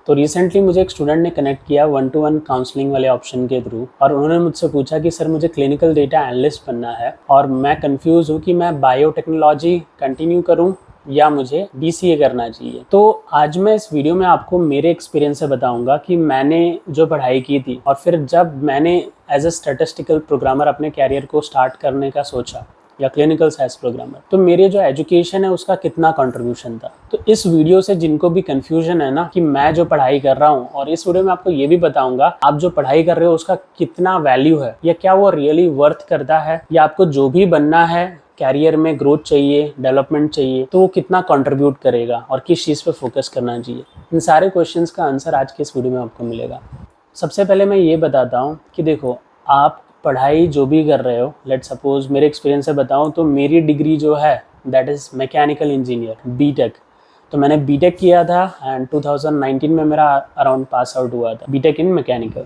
तो रिसेंटली मुझे एक स्टूडेंट ने कनेक्ट किया 1-to-1 काउंसलिंग वाले ऑप्शन के थ्रू, और उन्होंने मुझसे पूछा कि सर मुझे क्लिनिकल डेटा एनालिस्ट बनना है और मैं कंफ्यूज हूँ कि मैं बायोटेक्नोलॉजी कंटिन्यू करूँ या मुझे BCA करना चाहिए। तो आज मैं इस वीडियो में आपको मेरे एक्सपीरियंस से बताऊंगा कि मैंने जो पढ़ाई की थी और फिर जब मैंने एज अ स्टैटिस्टिकल प्रोग्रामर अपने कैरियर को स्टार्ट करने का सोचा या क्लिनिकल साइंस प्रोग्रामर, तो मेरे जो एजुकेशन है उसका कितना कंट्रीब्यूशन था। तो इस वीडियो से जिनको भी कंफ्यूजन है ना कि मैं जो पढ़ाई कर रहा हूँ, और इस वीडियो में आपको ये भी बताऊंगा आप जो पढ़ाई कर रहे हो उसका कितना वैल्यू है या क्या वो रियली वर्थ करता है, या आपको जो भी बनना है कैरियर में ग्रोथ चाहिए, डेवलपमेंट चाहिए, तो वो कितना कंट्रीब्यूट करेगा और किस चीज़ पे फोकस करना चाहिए। इन सारे क्वेश्चंस का आंसर आज के इस वीडियो में आपको मिलेगा। सबसे पहले मैं ये बताता हूँ कि देखो, आप पढ़ाई जो भी कर रहे हो, लेट सपोज मेरे एक्सपीरियंस से बताऊँ तो मेरी डिग्री जो है that is mechanical engineer BTech. तो मैंने बीटेक किया था एंड 2019 में मेरा अराउंड पास आउट हुआ था बीटेक इन मैकेनिकल।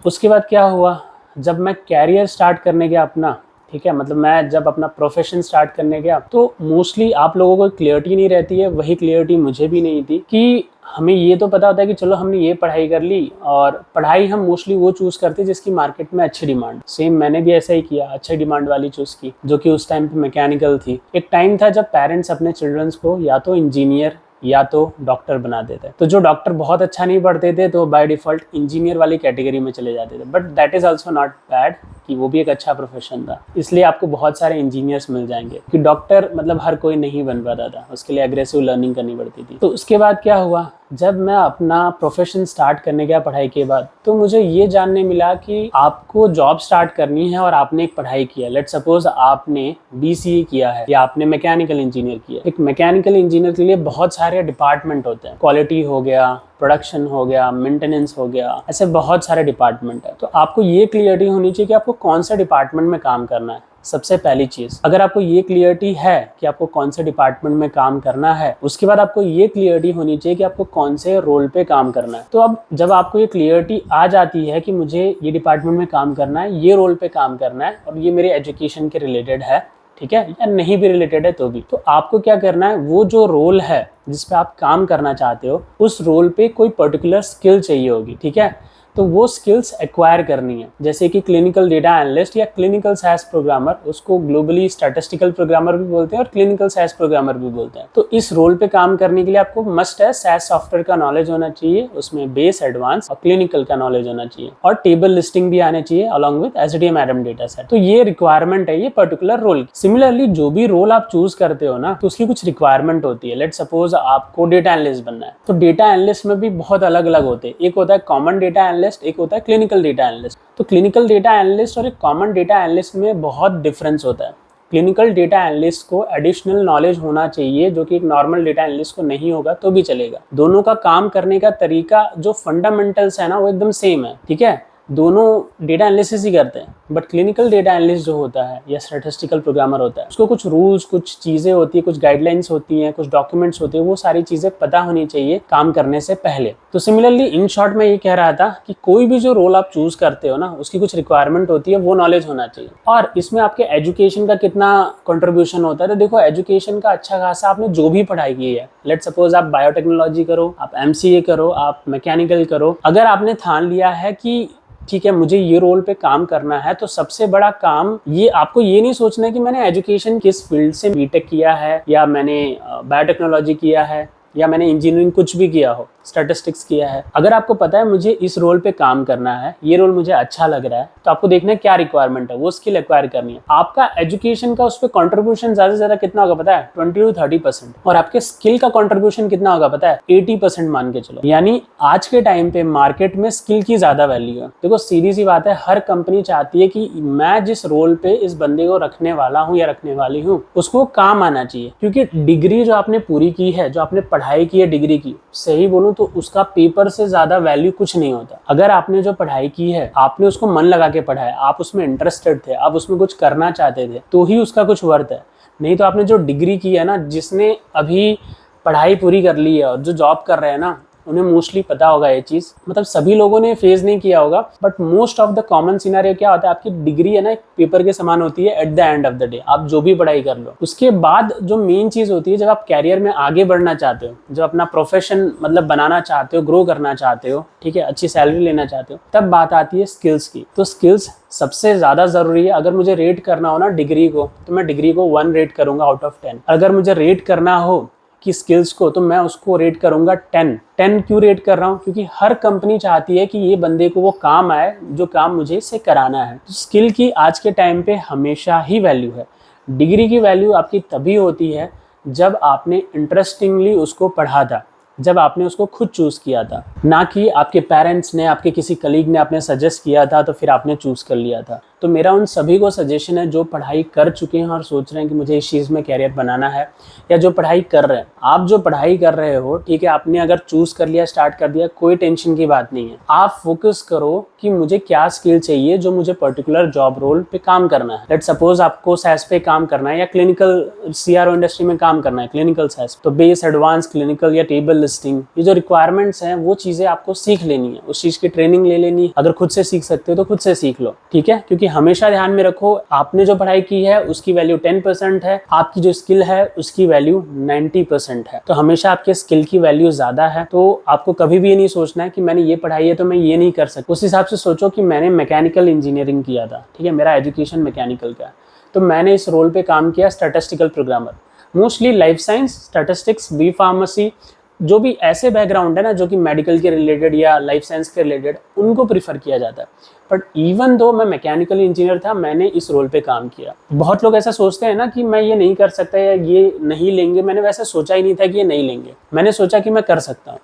उसके बाद क्या हुआ, जब मैं कैरियर स्टार्ट करने गया अपना, ठीक है, मतलब मैं जब अपना प्रोफेशन स्टार्ट करने गया तो मोस्टली आप लोगों को क्लियरिटी नहीं रहती है, वही क्लियरिटी मुझे भी नहीं थी कि हमें ये तो पता होता है कि चलो हमने ये पढ़ाई कर ली, और पढ़ाई हम मोस्टली वो चूज़ करते हैं जिसकी मार्केट में अच्छी डिमांड। सेम मैंने भी ऐसा ही किया, अच्छी डिमांड वाली चूज़ की जो कि उस टाइम पे मैकेनिकल थी। एक टाइम था जब पेरेंट्स अपने चिल्ड्रंस को या तो इंजीनियर या तो डॉक्टर बना देते, तो जो डॉक्टर बहुत अच्छा नहीं पढ़ते थे तो बाय डिफॉल्ट इंजीनियर वाली कैटेगरी में चले जाते थे। But that is also not bad कि वो भी एक अच्छा प्रोफेशन था, इसलिए आपको बहुत सारे इंजीनियर्स मिल जाएंगे कि डॉक्टर मतलब हर कोई नहीं बन पाता था, उसके लिए एग्रेसिव लर्निंग करनी पड़ती थी। तो उसके बाद क्या हुआ, जब मैं अपना प्रोफेशन स्टार्ट करने गया पढ़ाई के बाद, तो मुझे ये जानने मिला कि आपको जॉब स्टार्ट करनी है और आपने एक पढ़ाई किया, लेट सपोज आपने BCA किया है या आपने मैकेनिकल इंजीनियर किया। एक मैकेनिकल इंजीनियर के लिए बहुत सारे डिपार्टमेंट होते हैं, क्वालिटी हो गया, प्रोडक्शन हो गया, मेंटेनेंस हो गया, ऐसे बहुत सारे डिपार्टमेंट है। तो आपको ये क्लियरिटी होनी चाहिए कि आपको कौन से डिपार्टमेंट में काम करना है। सबसे पहली चीज़, अगर आपको ये क्लियरिटी है कि आपको कौन से डिपार्टमेंट में काम करना है, उसके बाद आपको ये क्लियरिटी होनी चाहिए कि आपको कौन से रोल पे काम करना है। तो अब जब आपको ये क्लियरिटी आ जाती है कि मुझे ये डिपार्टमेंट में काम करना है, ये रोल पे काम करना है, और ये मेरे एजुकेशन के रिलेटेड है, ठीक है, या नहीं भी रिलेटेड है तो भी, तो आपको क्या करना है, वो जो रोल है जिस पे आप काम करना चाहते हो उस रोल पे कोई पर्टिकुलर स्किल चाहिए होगी, ठीक है। तो वो स्किल्स एक्वायर करनी है, जैसे कि क्लिनिकल डेटा एनालिस्ट या क्लिनिकल साइंस प्रोग्रामर, उसको ग्लोबली स्टैटिस्टिकल प्रोग्रामर भी बोलते हैं और क्लिनिकल साइंस प्रोग्रामर भी बोलते हैं। तो इस रोल पे काम करने के लिए आपको मस्ट है साइंस सॉफ्टवेयर का नॉलेज होना चाहिए, उसमें बेस, एडवांस और क्लिनिकल का नॉलेज होना चाहिए, और टेबल लिस्टिंग भी आने चाहिए along with SDM Adam data set. तो ये रिक्वायरमेंट है ये पर्टिकुलर रोल। सिमिलरली जो भी रोल आप चूज करते हो ना, तो उसकी कुछ रिक्वायरमेंट होती है। लेट सपोज आपको डेटा एनालिस्ट बनना है, तो डेटा एनालिस्ट में भी बहुत अलग अलग होते हैं। एक होता है कॉमन डेटा एनालिस्ट, एक होता है क्लिनिकल डेटा एनालिस्ट। तो क्लिनिकल डेटा एनालिस्ट और एक कॉमन डेटा एनालिस्ट में बहुत डिफरेंस होता है। क्लिनिकल डेटा एनालिस्ट को एडिशनल नॉलेज होना चाहिए जो कि एक नॉर्मल डेटा एनालिस्ट को नहीं होगा तो भी चलेगा। दोनों का काम करने का तरीका, जो फंडामेंटल्स है ना, वो एकदम सेम है, ठीक है, दोनों डेटा एनालिसिस ही करते हैं। बट क्लिनिकल डेटा एनालिस्ट जो होता है या स्टैटिस्टिकल प्रोग्रामर होता है, उसको कुछ रूल्स, कुछ चीज़ें होती है, कुछ गाइडलाइंस होती हैं, कुछ डॉक्यूमेंट्स होते हैं, वो सारी चीज़ें पता होनी चाहिए काम करने से पहले। तो सिमिलरली इन शॉर्ट में ये कह रहा था कि कोई भी जो रोल आप चूज करते हो ना, उसकी कुछ रिक्वायरमेंट होती है, वो नॉलेज होना चाहिए। और इसमें आपके एजुकेशन का कितना कंट्रीब्यूशन होता है, तो देखो एजुकेशन का अच्छा खासा आपने जो भी पढ़ाई की है, लेट सपोज आप बायोटेक्नोलॉजी करो, आप MCA करो, आप मैकेनिकल करो, अगर आपने ठान लिया है कि ठीक है मुझे ये रोल पे काम करना है, तो सबसे बड़ा काम ये, आपको ये नहीं सोचना है कि मैंने एजुकेशन किस फील्ड से बीटेक किया है, या मैंने बायोटेक्नोलॉजी किया है, या मैंने इंजीनियरिंग कुछ भी किया हो, स्टैटिस्टिक्स किया है। अगर आपको पता है मुझे इस रोल पे काम करना है, ये रोल मुझे अच्छा लग रहा है, तो आपको देखना है क्या रिक्वायरमेंट है, वो स्किल एक्वायर करनी है। आपका एजुकेशन का उस पर कॉन्ट्रीब्यूशन ज्यादा से ज्यादा कितना होगा पता है, 20 to 30%, और आपके स्किल का कॉन्ट्रीब्यूशन कितना होगा पता है, 80% मान के चलो। यानी आज के टाइम पे मार्केट में स्किल की ज्यादा वैल्यू है। देखो सीधी सी बात है, हर कंपनी चाहती है कि मैं जिस रोल पे इस बंदे को रखने वाला हूँ या रखने वाली हूँ, उसको काम आना चाहिए। क्योंकि डिग्री जो आपने पूरी की है, जो आपने पढ़ाई की है डिग्री की, सही बोलूं तो उसका पेपर से ज्यादा वैल्यू कुछ नहीं होता। अगर आपने जो पढ़ाई की है, आपने उसको मन लगा के पढ़ा है, आप उसमें इंटरेस्टेड थे, आप उसमें कुछ करना चाहते थे, तो ही उसका कुछ वर्थ है। नहीं तो आपने जो डिग्री की है ना, जिसने अभी पढ़ाई पूरी कर ली है और जो जॉब कर रहे हैं ना, उन्हें मोस्टली पता होगा ये चीज़, मतलब सभी लोगों ने फेस नहीं किया होगा, but most of the common scenario क्या होता है, आपकी डिग्री है ना एक पेपर के समान होती है at the end of the day. आप जो भी पढ़ाई कर लो, उसके बाद जो मेन चीज़ होती है, जब आप कैरियर में आगे बढ़ना चाहते हो, जब अपना प्रोफेशन मतलब बनाना चाहते हो, ग्रो करना चाहते हो, ठीक है, अच्छी सैलरी लेना चाहते हो, तब बात आती है स्किल्स की। तो स्किल्स सबसे ज़्यादा ज़रूरी है। अगर मुझे रेट करना हो ना डिग्री को, तो मैं डिग्री को 1 रेट करूँगा आउट ऑफ 10। अगर मुझे रेट करना हो कि स्किल्स को, तो मैं उसको रेट करूँगा 10। 10 क्यों रेट कर रहा हूँ? क्योंकि हर कंपनी चाहती है कि ये बंदे को वो काम आए जो काम मुझे इससे कराना है। तो स्किल की आज के टाइम पे हमेशा ही वैल्यू है। डिग्री की वैल्यू आपकी तभी होती है जब आपने इंटरेस्टिंगली उसको पढ़ा था, जब आपने उसको खुद चूज़ किया था, ना कि आपके पेरेंट्स ने, आपके किसी कलीग ने आपने सजेस्ट किया था तो फिर आपने चूज़ कर लिया था। तो मेरा उन सभी को सजेशन है जो पढ़ाई कर चुके हैं और सोच रहे हैं कि मुझे इस चीज़ में कैरियर बनाना है, या जो पढ़ाई कर रहे हैं। आप जो पढ़ाई कर रहे हो, ठीक है, आपने अगर चूज़ कर लिया, स्टार्ट कर दिया, कोई टेंशन की बात नहीं है। आप फोकस करो कि मुझे क्या स्किल चाहिए जो मुझे पर्टिकुलर जॉब रोल पे काम करना है। लेट्स सपोज आपको सैस पे काम करना है या क्लिनिकल CRO इंडस्ट्री में काम करना है, क्लिनिकल सैस, तो बेस, एडवांस, क्लिनिकल या टेबल लिस्टिंग, ये जो रिक्वायरमेंट्स हैं वो चीज़ें आपको सीख लेनी है, उस चीज़ की ट्रेनिंग ले लेनी है। अगर खुद से सीख सकते हो तो खुद से सीख लो, ठीक है, क्योंकि हमेशा ध्यान में रखो, आपने जो पढ़ाई की है उसकी वैल्यू 10% है, आपकी जो स्किल है उसकी वैल्यू 90% है। तो हमेशा आपके स्किल की वैल्यू ज़्यादा है। तो आपको कभी भी ये नहीं सोचना है कि मैंने ये पढ़ाई है तो मैं ये नहीं कर सकता। उस हिसाब से सोचो कि मैंने मैकेनिकल इंजीनियरिंग किया था, ठीक है, मेरा एजुकेशन मैकेनिकल का, तो मैंने इस रोल पे काम किया statistical programmer. Mostly life science, statistics, B pharmacy, जो भी ऐसे बैकग्राउंड है ना जो कि मेडिकल के रिलेटेड या लाइफ साइंस के रिलेटेड, उनको प्रीफर किया जाता है। बट इवन दो मैं मैकेनिकल इंजीनियर था, मैंने इस रोल पे काम किया। बहुत लोग ऐसा सोचते हैं ना कि मैं ये नहीं कर सकता या ये नहीं लेंगे। मैंने वैसे सोचा ही नहीं था कि ये नहीं लेंगे, मैंने सोचा कि मैं कर सकता हूँ,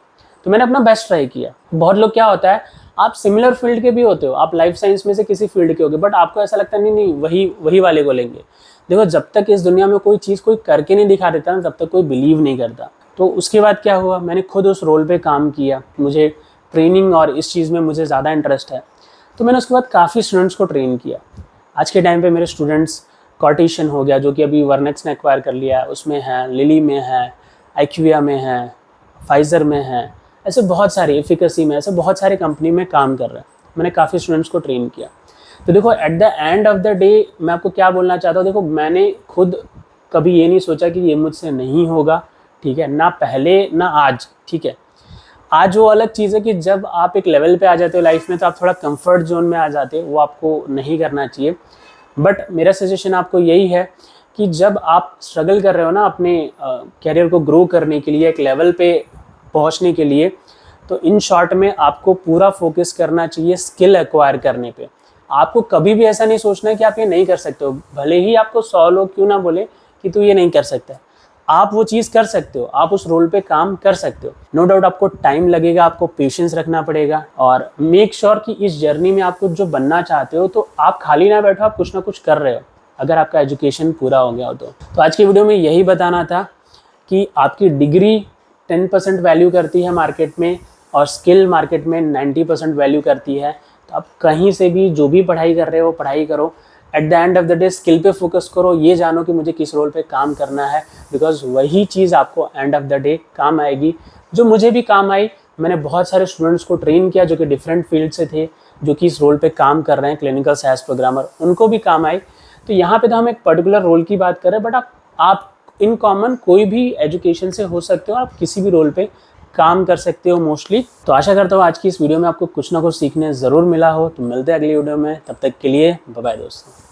तो मैंने अपना बेस्ट ट्राई किया। बहुत लोग क्या होता है, आप सिमिलर फील्ड के भी होते हो, आप लाइफ साइंस में से किसी फील्ड के होगे, बट आपको ऐसा लगता है नहीं वही वाले को लेंगे। देखो, जब तक इस दुनिया में कोई चीज़ कोई करके नहीं दिखा देता ना, तब तक कोई बिलीव नहीं करता। तो उसके बाद क्या हुआ, मैंने खुद उस रोल पे काम किया, मुझे ट्रेनिंग और इस चीज़ में मुझे ज़्यादा इंटरेस्ट है, तो मैंने उसके बाद काफ़ी स्टूडेंट्स को ट्रेन किया। आज के टाइम पे मेरे स्टूडेंट्स कॉर्टिशियन हो गया, जो कि अभी वर्नेक्स ने एक्वायर कर लिया है, उसमें है, लिली में है, IQVIA में है, फाइज़र में है, ऐसे बहुत सारे, एफिकेसी में, ऐसे बहुत सारे कंपनी में काम कर रहे हैं। मैंने काफ़ी स्टूडेंट्स को ट्रेन किया। तो देखो, at the end of the day मैं आपको क्या बोलना चाहता हूँ, देखो मैंने खुद कभी ये नहीं सोचा कि ये मुझसे नहीं होगा, ठीक है, ना पहले ना आज, ठीक है। आज वो अलग चीज़ है कि जब आप एक लेवल पे आ जाते हो लाइफ में, तो आप थोड़ा कंफर्ट जोन में आ जाते हो, वो आपको नहीं करना चाहिए। बट मेरा सजेशन आपको यही है कि जब आप स्ट्रगल कर रहे हो ना अपने कैरियर को ग्रो करने के लिए, एक लेवल पे पहुंचने के लिए, तो इन शॉर्ट में आपको पूरा फोकस करना चाहिए स्किल एक्वायर करने पे। आपको कभी भी ऐसा नहीं सोचना है कि आप ये नहीं कर सकते हो, भले ही आपको 100 लोग क्यों ना बोले कि तू ये नहीं कर सकता, आप वो चीज़ कर सकते हो, आप उस रोल पे काम कर सकते हो। नो डाउट आपको टाइम लगेगा, आपको पेशेंस रखना पड़ेगा, और मेक श्योर कि इस जर्नी में आप कुछ जो बनना चाहते हो, तो आप खाली ना बैठो, आप कुछ ना कुछ कर रहे हो, अगर आपका एजुकेशन पूरा हो गया हो तो आज की वीडियो में यही बताना था कि आपकी डिग्री 10% वैल्यू करती है मार्केट में, और स्किल मार्केट में 90% वैल्यू करती है। तो आप कहीं से भी जो भी पढ़ाई कर रहे हो, पढ़ाई करो, at the end of the day skill पे फोकस करो, ये जानो कि मुझे किस रोल पे काम करना है, बिकॉज वही चीज़ आपको एंड ऑफ द डे काम आएगी, जो मुझे भी काम आई। मैंने बहुत सारे स्टूडेंट्स को ट्रेन किया जो कि डिफरेंट फील्ड से थे, जो कि इस रोल पे काम कर रहे हैं, क्लिनिकल साइंस प्रोग्रामर, उनको भी काम आई। तो यहाँ पे तो हम एक पर्टिकुलर रोल की बात कर रहे हैं, बट आप इन कॉमन कोई भी एजुकेशन से हो सकते हो, आप किसी भी रोल पे काम कर सकते हो मोस्टली। तो आशा करता हूँ आज की इस वीडियो में आपको कुछ ना कुछ सीखने ज़रूर मिला हो। तो मिलते हैं अगली वीडियो में, तब तक के लिए बाय बाय दोस्तों।